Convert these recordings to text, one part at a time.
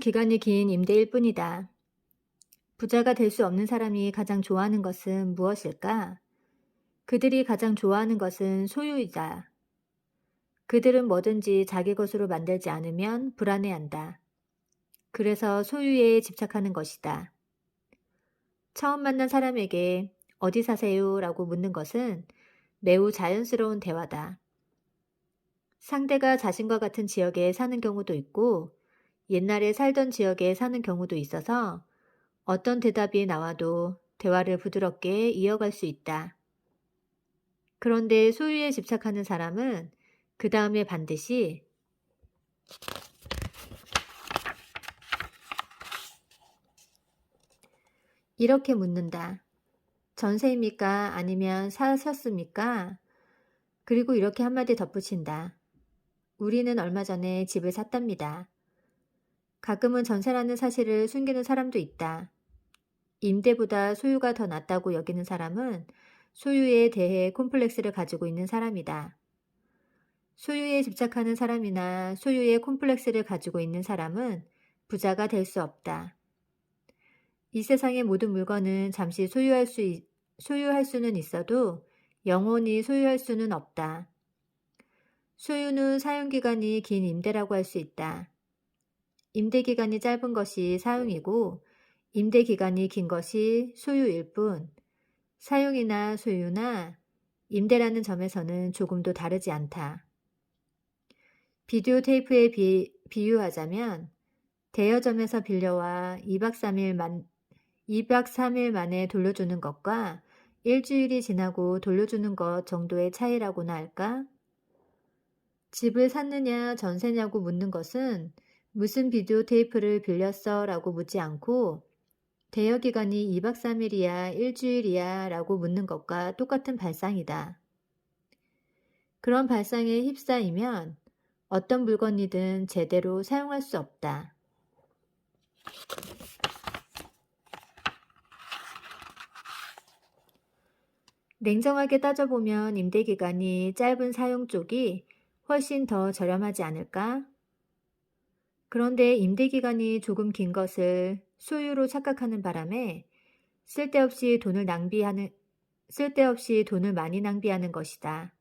기간이 긴 임대일 뿐이다. 부자가 될 수 없는 사람이 가장 좋아하는 것은 무엇일까? 그들이 가장 좋아하는 것은 소유이다. 그들은 뭐든지 자기 것으로 만들지 않으면 불안해한다. 그래서 소유에 집착하는 것이다. 처음 만난 사람에게 어디 사세요? 라고 묻는 것은 매우 자연스러운 대화다. 상대가 자신과 같은 지역에 사는 경우도 있고 옛날에 살던 지역에 사는 경우도 있어서 어떤 대답이 나와도 대화를 부드럽게 이어갈 수 있다. 그런데 소유에 집착하는 사람은 그 다음에 반드시 이렇게 묻는다. 전세입니까? 아니면 사셨습니까? 그리고 이렇게 한마디 덧붙인다. 우리는 얼마 전에 집을 샀답니다. 가끔은 전세라는 사실을 숨기는 사람도 있다. 임대보다 소유가 더 낫다고 여기는 사람은 소유에 대해 콤플렉스를 가지고 있는 사람이다. 소유에 집착하는 사람이나 소유에 콤플렉스를 가지고 있는 사람은 부자가 될 수 없다. 이 세상의 모든 물건은 잠시 소유할 수는 있어도 영원히 소유할 수는 없다. 소유는 사용기간이 긴 임대라고 할 수 있다. 임대기간이 짧은 것이 사용이고 임대기간이 긴 것이 소유일 뿐 사용이나 소유나 임대라는 점에서는 조금도 다르지 않다. 비디오 테이프에 비유하자면 대여점에서 빌려와 2박 3일 만에 돌려주는 것과 일주일이 지나고 돌려주는 것 정도의 차이라고나 할까? 집을 샀느냐 전세냐고 묻는 것은 무슨 비디오 테이프를 빌렸어? 라고 묻지 않고 대여기간이 2박 3일이야 일주일이야 라고 묻는 것과 똑같은 발상이다. 그런 발상에 휩싸이면 어떤 물건이든 제대로 사용할 수 없다. 냉정하게 따져보면 임대기간이 짧은 사용 쪽이 훨씬 더 저렴하지 않을까? 그런데 임대기간이 조금 긴 것을 소유로 착각하는 바람에 쓸데없이 돈을 많이 낭비하는 것이다.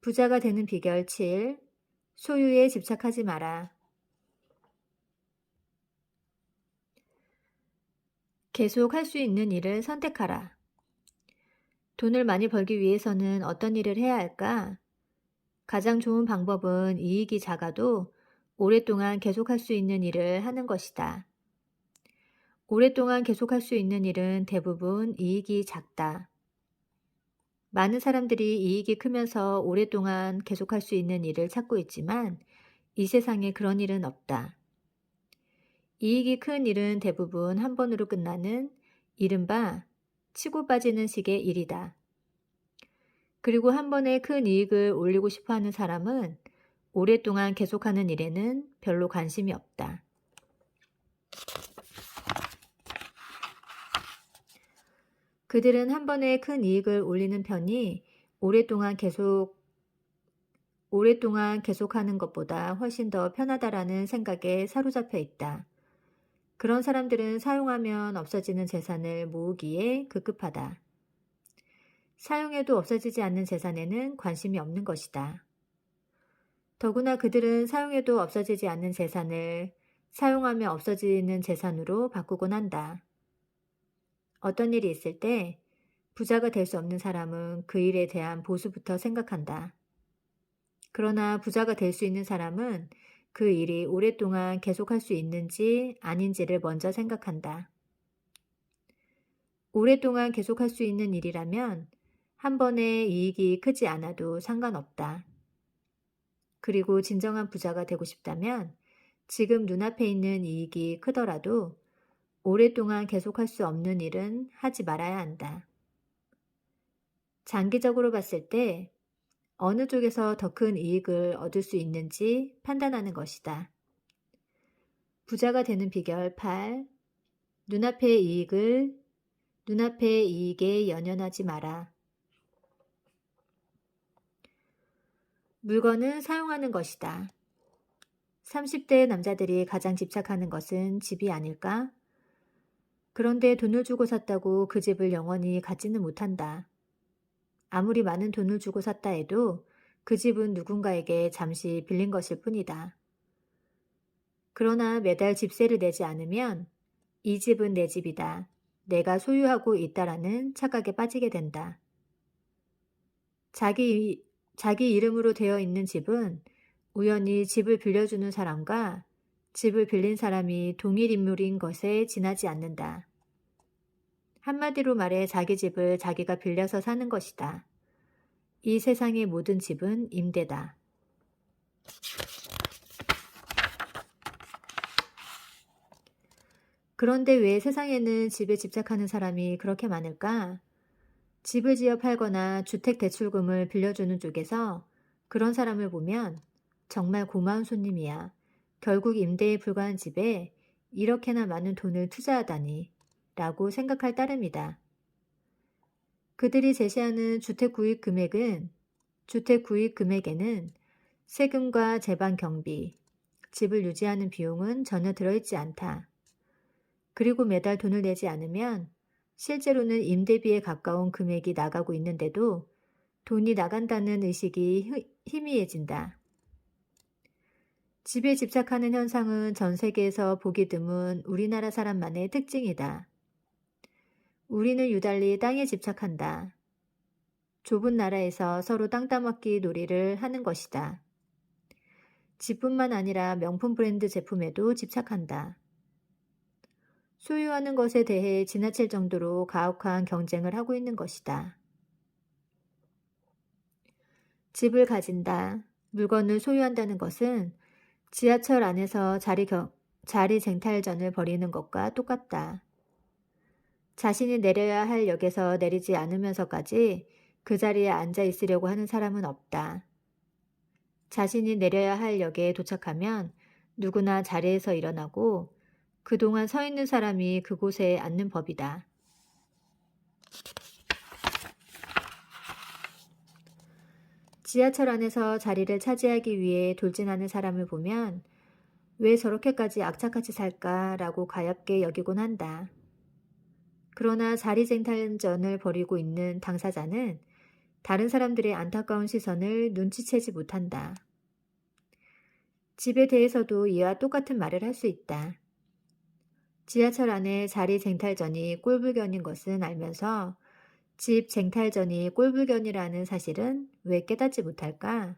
부자가 되는 비결 7. 소유에 집착하지 마라. 계속 할 수 있는 일을 선택하라. 돈을 많이 벌기 위해서는 어떤 일을 해야 할까? 가장 좋은 방법은 이익이 작아도 오랫동안 계속할 수 있는 일을 하는 것이다. 오랫동안 계속할 수 있는 일은 대부분 이익이 작다. 많은 사람들이 이익이 크면서 오랫동안 계속할 수 있는 일을 찾고 있지만 이 세상에 그런 일은 없다. 이익이 큰 일은 대부분 한 번으로 끝나는 이른바 치고 빠지는 식의 일이다. 그리고 한 번에 큰 이익을 올리고 싶어 하는 사람은 오랫동안 계속하는 일에는 별로 관심이 없다. 그들은 한 번에 큰 이익을 올리는 편이 오랫동안 계속하는 것보다 훨씬 더 편하다라는 생각에 사로잡혀 있다. 그런 사람들은 사용하면 없어지는 재산을 모으기에 급급하다. 사용해도 없어지지 않는 재산에는 관심이 없는 것이다. 더구나 그들은 사용해도 없어지지 않는 재산을 사용하며 없어지는 재산으로 바꾸곤 한다. 어떤 일이 있을 때 부자가 될 수 없는 사람은 그 일에 대한 보수부터 생각한다. 그러나 부자가 될 수 있는 사람은 그 일이 오랫동안 계속할 수 있는지 아닌지를 먼저 생각한다. 오랫동안 계속할 수 있는 일이라면 한 번에 이익이 크지 않아도 상관없다. 그리고 진정한 부자가 되고 싶다면 지금 눈앞에 있는 이익이 크더라도 오랫동안 계속할 수 없는 일은 하지 말아야 한다. 장기적으로 봤을 때 어느 쪽에서 더 큰 이익을 얻을 수 있는지 판단하는 것이다. 부자가 되는 비결 8. 눈앞의 이익에 연연하지 마라. 물건은 사용하는 것이다. 30대 남자들이 가장 집착하는 것은 집이 아닐까? 그런데 돈을 주고 샀다고 그 집을 영원히 갖지는 못한다. 아무리 많은 돈을 주고 샀다 해도 그 집은 누군가에게 잠시 빌린 것일 뿐이다. 그러나 매달 집세를 내지 않으면 이 집은 내 집이다. 내가 소유하고 있다라는 착각에 빠지게 된다. 자기 이름으로 되어 있는 집은 우연히 집을 빌려주는 사람과 집을 빌린 사람이 동일 인물인 것에 지나지 않는다. 한마디로 말해 자기 집을 자기가 빌려서 사는 것이다. 이 세상의 모든 집은 임대다. 그런데 왜 세상에는 집에 집착하는 사람이 그렇게 많을까? 집을 지어 팔거나 주택 대출금을 빌려주는 쪽에서 그런 사람을 보면 정말 고마운 손님이야. 결국 임대에 불과한 집에 이렇게나 많은 돈을 투자하다니 라고 생각할 따름이다. 그들이 제시하는 주택 구입 금액에는 세금과 제반 경비, 집을 유지하는 비용은 전혀 들어있지 않다. 그리고 매달 돈을 내지 않으면 실제로는 임대비에 가까운 금액이 나가고 있는데도 돈이 나간다는 의식이 희미해진다. 집에 집착하는 현상은 전 세계에서 보기 드문 우리나라 사람만의 특징이다. 우리는 유달리 땅에 집착한다. 좁은 나라에서 서로 땅 따먹기 놀이를 하는 것이다. 집뿐만 아니라 명품 브랜드 제품에도 집착한다. 소유하는 것에 대해 지나칠 정도로 가혹한 경쟁을 하고 있는 것이다. 집을 가진다, 물건을 소유한다는 것은 지하철 안에서 자리 쟁탈전을 벌이는 것과 똑같다. 자신이 내려야 할 역에서 내리지 않으면서까지 그 자리에 앉아 있으려고 하는 사람은 없다. 자신이 내려야 할 역에 도착하면 누구나 자리에서 일어나고 그동안 서 있는 사람이 그곳에 앉는 법이다. 지하철 안에서 자리를 차지하기 위해 돌진하는 사람을 보면 왜 저렇게까지 악착같이 살까라고 가엾게 여기곤 한다. 그러나 자리쟁탈전을 벌이고 있는 당사자는 다른 사람들의 안타까운 시선을 눈치채지 못한다. 집에 대해서도 이와 똑같은 말을 할 수 있다. 지하철 안에 자리쟁탈전이 꼴불견인 것은 알면서 집 쟁탈전이 꼴불견이라는 사실은 왜 깨닫지 못할까?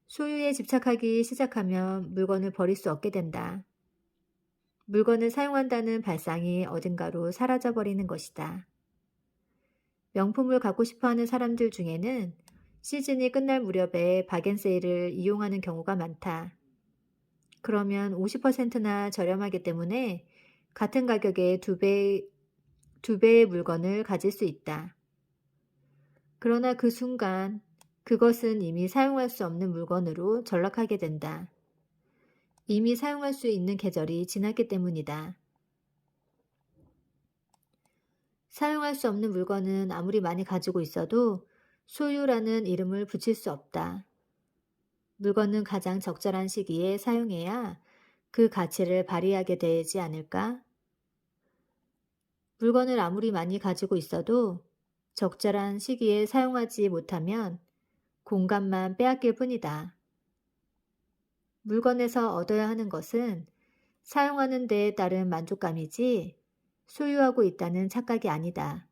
소유에 집착하기 시작하면 물건을 버릴 수 없게 된다. 물건을 사용한다는 발상이 어딘가로 사라져버리는 것이다. 명품을 갖고 싶어하는 사람들 중에는 시즌이 끝날 무렵에 박앤세일을 이용하는 경우가 많다. 그러면 50%나 저렴하기 때문에 같은 가격에 두 배의 물건을 가질 수 있다. 그러나 그 순간 그것은 이미 사용할 수 없는 물건으로 전락하게 된다. 이미 사용할 수 있는 계절이 지났기 때문이다. 사용할 수 없는 물건은 아무리 많이 가지고 있어도 소유라는 이름을 붙일 수 없다. 물건은 가장 적절한 시기에 사용해야 그 가치를 발휘하게 되지 않을까? 물건을 아무리 많이 가지고 있어도 적절한 시기에 사용하지 못하면 공간만 빼앗길 뿐이다. 물건에서 얻어야 하는 것은 사용하는 데에 따른 만족감이지 소유하고 있다는 착각이 아니다.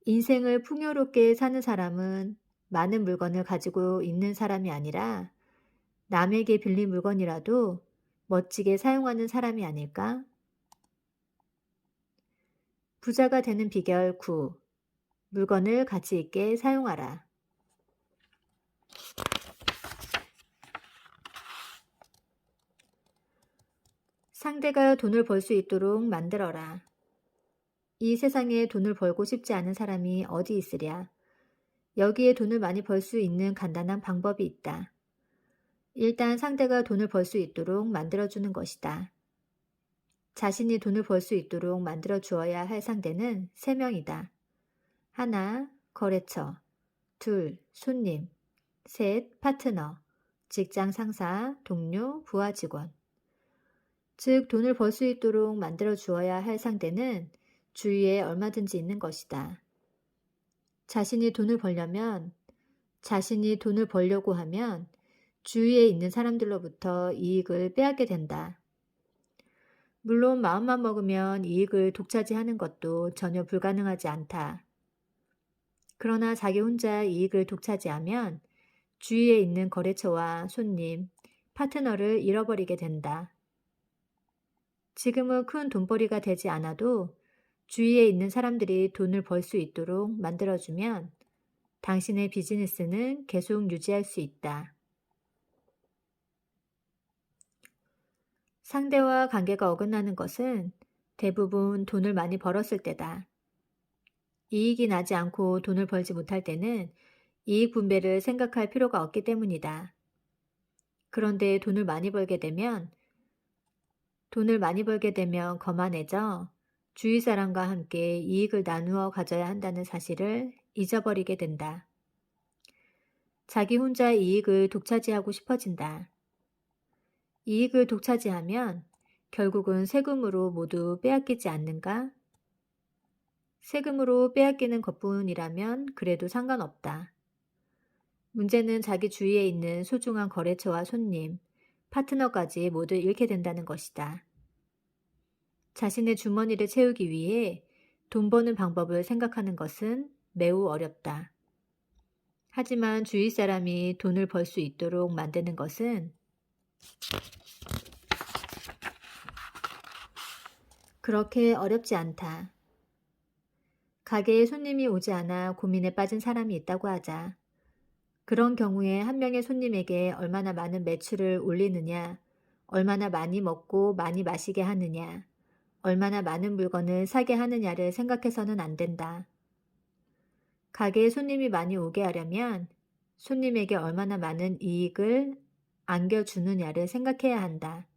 인생을 풍요롭게 사는 사람은 많은 물건을 가지고 있는 사람이 아니라 남에게 빌린 물건이라도 멋지게 사용하는 사람이 아닐까? 부자가 되는 비결 9. 물건을 가치 있게 사용하라. 상대가 돈을 벌 수 있도록 만들어라. 이 세상에 돈을 벌고 싶지 않은 사람이 어디 있으랴. 여기에 돈을 많이 벌 수 있는 간단한 방법이 있다. 일단 상대가 돈을 벌 수 있도록 만들어주는 것이다. 자신이 돈을 벌 수 있도록 만들어 주어야 할 상대는 3명이다. 하나, 거래처. 둘, 손님. 셋, 파트너. 직장 상사, 동료, 부하 직원. 즉, 돈을 벌 수 있도록 만들어 주어야 할 상대는 주위에 얼마든지 있는 것이다. 자신이 돈을 벌려면, 자신이 돈을 벌려고 하면 주위에 있는 사람들로부터 이익을 빼앗게 된다. 물론 마음만 먹으면 이익을 독차지하는 것도 전혀 불가능하지 않다. 그러나 자기 혼자 이익을 독차지하면 주위에 있는 거래처와 손님, 파트너를 잃어버리게 된다. 지금은 큰 돈벌이가 되지 않아도 주위에 있는 사람들이 돈을 벌 수 있도록 만들어주면 당신의 비즈니스는 계속 유지할 수 있다. 상대와 관계가 어긋나는 것은 대부분 돈을 많이 벌었을 때다. 이익이 나지 않고 돈을 벌지 못할 때는 이익 분배를 생각할 필요가 없기 때문이다. 그런데 돈을 많이 벌게 되면 거만해져 주위 사람과 함께 이익을 나누어 가져야 한다는 사실을 잊어버리게 된다. 자기 혼자 이익을 독차지하고 싶어진다. 이익을 독차지하면 결국은 세금으로 모두 빼앗기지 않는가? 세금으로 빼앗기는 것뿐이라면 그래도 상관없다. 문제는 자기 주위에 있는 소중한 거래처와 손님, 파트너까지 모두 잃게 된다는 것이다. 자신의 주머니를 채우기 위해 돈 버는 방법을 생각하는 것은 매우 어렵다. 하지만 주위 사람이 돈을 벌 수 있도록 만드는 것은 그렇게 어렵지 않다. 가게에 손님이 오지 않아 고민에 빠진 사람이 있다고 하자. 그런 경우에 한 명의 손님에게 얼마나 많은 매출을 올리느냐, 얼마나 많이 먹고 많이 마시게 하느냐, 얼마나 많은 물건을 사게 하느냐를 생각해서는 안 된다. 가게에 손님이 많이 오게 하려면 손님에게 얼마나 많은 이익을 안겨주느냐를 생각해야 한다.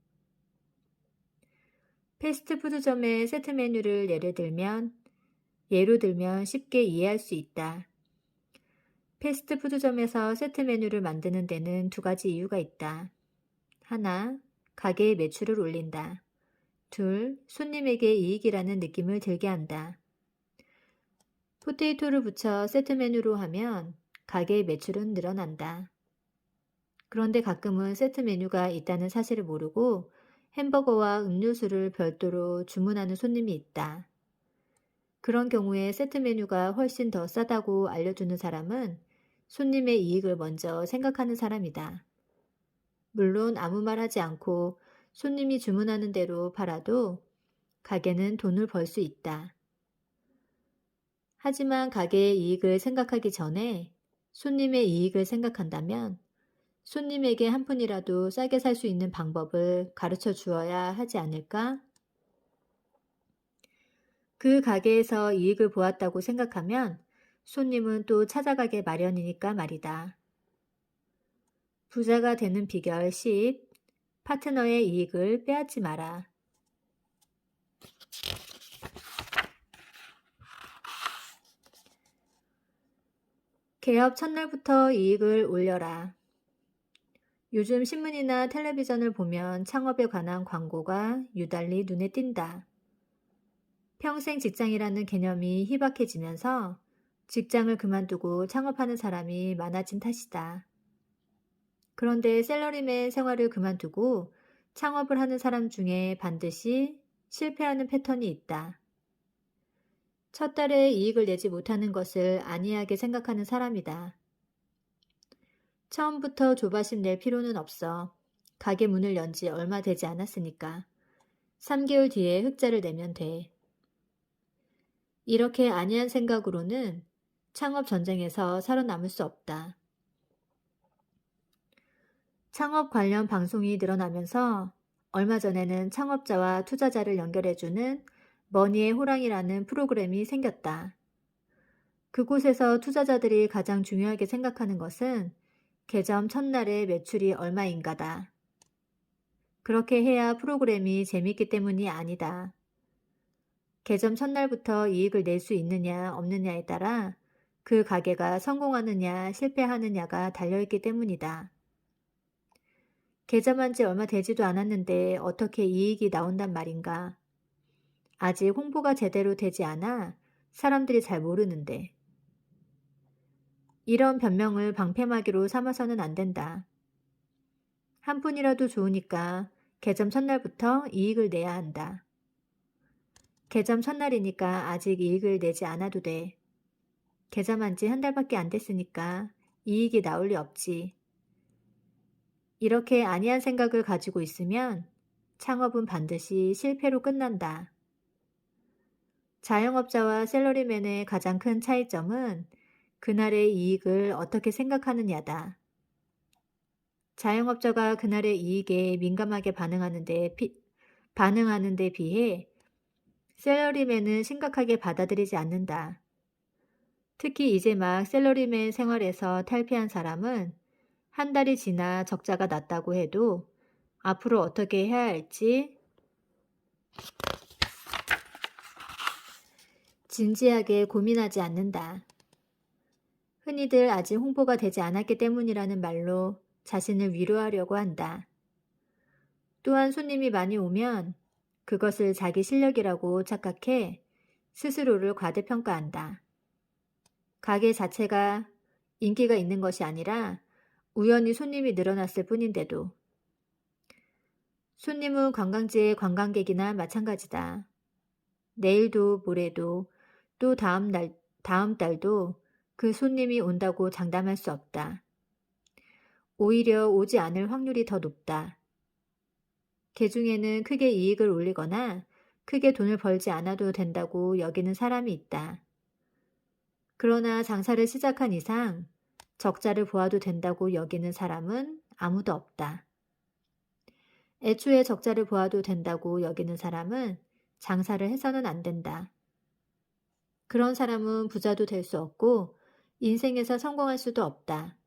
패스트푸드점의 세트 메뉴를 예로 들면 쉽게 이해할 수 있다. 패스트푸드점에서 세트 메뉴를 만드는 데는 두 가지 이유가 있다. 하나, 가게의 매출을 올린다. 둘, 손님에게 이익이라는 느낌을 들게 한다. 포테이토를 붙여 세트 메뉴로 하면 가게의 매출은 늘어난다. 그런데 가끔은 세트 메뉴가 있다는 사실을 모르고 햄버거와 음료수를 별도로 주문하는 손님이 있다. 그런 경우에 세트 메뉴가 훨씬 더 싸다고 알려주는 사람은 손님의 이익을 먼저 생각하는 사람이다. 물론 아무 말 하지 않고 손님이 주문하는 대로 팔아도 가게는 돈을 벌 수 있다. 하지만 가게의 이익을 생각하기 전에 손님의 이익을 생각한다면 손님에게 한 푼이라도 싸게 살 수 있는 방법을 가르쳐 주어야 하지 않을까? 그 가게에서 이익을 보았다고 생각하면 손님은 또 찾아가게 마련이니까 말이다. 부자가 되는 비결 10. 파트너의 이익을 빼앗지 마라. 개업 첫날부터 이익을 올려라. 요즘 신문이나 텔레비전을 보면 창업에 관한 광고가 유달리 눈에 띈다. 평생 직장이라는 개념이 희박해지면서 직장을 그만두고 창업하는 사람이 많아진 탓이다. 그런데 셀러리맨 생활을 그만두고 창업을 하는 사람 중에 반드시 실패하는 패턴이 있다. 첫 달에 이익을 내지 못하는 것을 안이하게 생각하는 사람이다. 처음부터 조바심 낼 필요는 없어. 가게 문을 연 지 얼마 되지 않았으니까. 3개월 뒤에 흑자를 내면 돼. 이렇게 안이한 생각으로는 창업 전쟁에서 살아남을 수 없다. 창업 관련 방송이 늘어나면서 얼마 전에는 창업자와 투자자를 연결해주는 머니의 호랑이라는 프로그램이 생겼다. 그곳에서 투자자들이 가장 중요하게 생각하는 것은 개점 첫날의 매출이 얼마인가다. 그렇게 해야 프로그램이 재밌기 때문이 아니다. 개점 첫날부터 이익을 낼 수 있느냐 없느냐에 따라 그 가게가 성공하느냐 실패하느냐가 달려있기 때문이다. 개점한 지 얼마 되지도 않았는데 어떻게 이익이 나온단 말인가? 아직 홍보가 제대로 되지 않아 사람들이 잘 모르는데. 이런 변명을 방패막이로 삼아서는 안 된다. 한 푼이라도 좋으니까 개점 첫날부터 이익을 내야 한다. 개점 첫날이니까 아직 이익을 내지 않아도 돼. 개점한 지 한 달밖에 안 됐으니까 이익이 나올 리 없지. 이렇게 안이한 생각을 가지고 있으면 창업은 반드시 실패로 끝난다. 자영업자와 샐러리맨의 가장 큰 차이점은 그날의 이익을 어떻게 생각하느냐다. 자영업자가 그날의 이익에 민감하게 반응하는 데 비해 샐러리맨은 심각하게 받아들이지 않는다. 특히 이제 막 샐러리맨 생활에서 탈피한 사람은 한 달이 지나 적자가 났다고 해도 앞으로 어떻게 해야 할지 진지하게 고민하지 않는다. 흔히들 아직 홍보가 되지 않았기 때문이라는 말로 자신을 위로하려고 한다. 또한 손님이 많이 오면 그것을 자기 실력이라고 착각해 스스로를 과대평가한다. 가게 자체가 인기가 있는 것이 아니라 우연히 손님이 늘어났을 뿐인데도. 손님은 관광지의 관광객이나 마찬가지다. 내일도 모레도 또 다음 달도 그 손님이 온다고 장담할 수 없다. 오히려 오지 않을 확률이 더 높다. 개중에는 크게 이익을 올리거나 크게 돈을 벌지 않아도 된다고 여기는 사람이 있다. 그러나 장사를 시작한 이상 적자를 보아도 된다고 여기는 사람은 아무도 없다. 애초에 적자를 보아도 된다고 여기는 사람은 장사를 해서는 안 된다. 그런 사람은 부자도 될 수 없고 인생에서 성공할 수도 없다.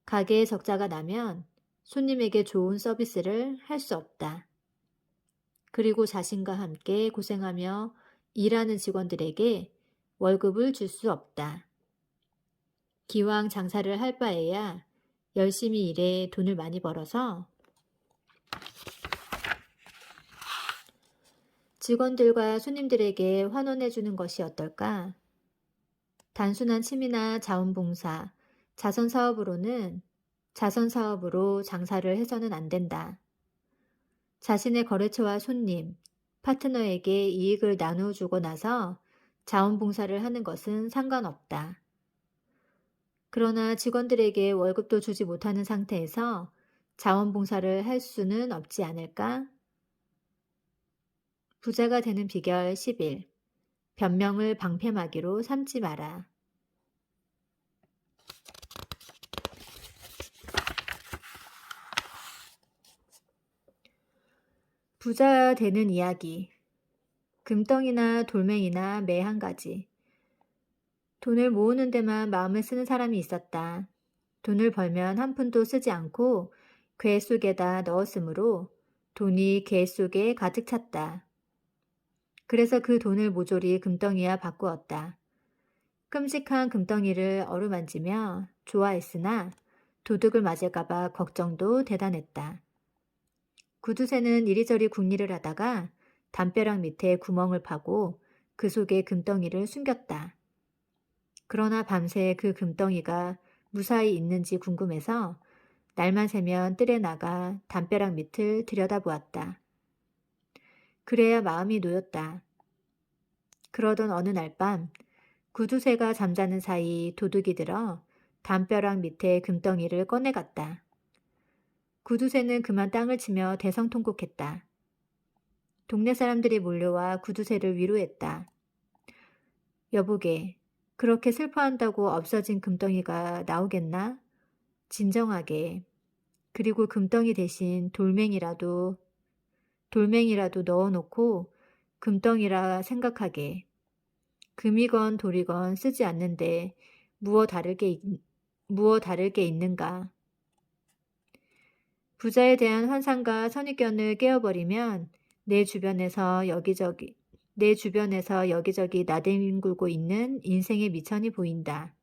가게에 적자가 나면 손님에게 좋은 서비스를 할 수 없다. 그리고 자신과 함께 고생하며 일하는 직원들에게 월급을 줄 수 없다. 기왕 장사를 할 바에야 열심히 일해 돈을 많이 벌어서 직원들과 손님들에게 환원해 주는 것이 어떨까? 단순한 취미나 자원봉사, 자선사업으로 장사를 해서는 안 된다. 자신의 거래처와 손님, 파트너에게 이익을 나누어주고 나서 자원봉사를 하는 것은 상관없다. 그러나 직원들에게 월급도 주지 못하는 상태에서 자원봉사를 할 수는 없지 않을까? 부자가 되는 비결 11. 변명을 방패막이로 삼지 마라. 부자 되는 이야기. 금덩이나 돌멩이나 매 한 가지. 돈을 모으는 데만 마음을 쓰는 사람이 있었다. 돈을 벌면 한 푼도 쓰지 않고 궤 속에다 넣었으므로 돈이 궤 속에 가득 찼다. 그래서 그 돈을 모조리 금덩이와 바꾸었다. 끔찍한 금덩이를 어루만지며 좋아했으나 도둑을 맞을까봐 걱정도 대단했다. 구두쇠는 이리저리 궁리를 하다가 담벼락 밑에 구멍을 파고 그 속에 금덩이를 숨겼다. 그러나 밤새 그 금덩이가 무사히 있는지 궁금해서 날만 새면 뜰에 나가 담벼락 밑을 들여다보았다. 그래야 마음이 놓였다. 그러던 어느 날 밤 구두쇠가 잠자는 사이 도둑이 들어 담벼락 밑에 금덩이를 꺼내갔다. 구두쇠는 그만 땅을 치며 대성통곡했다. 동네 사람들이 몰려와 구두쇠를 위로했다. 여보게, 그렇게 슬퍼한다고 없어진 금덩이가 나오겠나? 진정하게. 그리고 금덩이 대신 돌멩이라도 넣어놓고 금덩이라 생각하게. 금이건 돌이건 쓰지 않는데 무엇 다를 게 있는가? 부자에 대한 환상과 선입견을 깨어버리면 내 주변에서 여기저기 나대밀고 있는 인생의 미천이 보인다.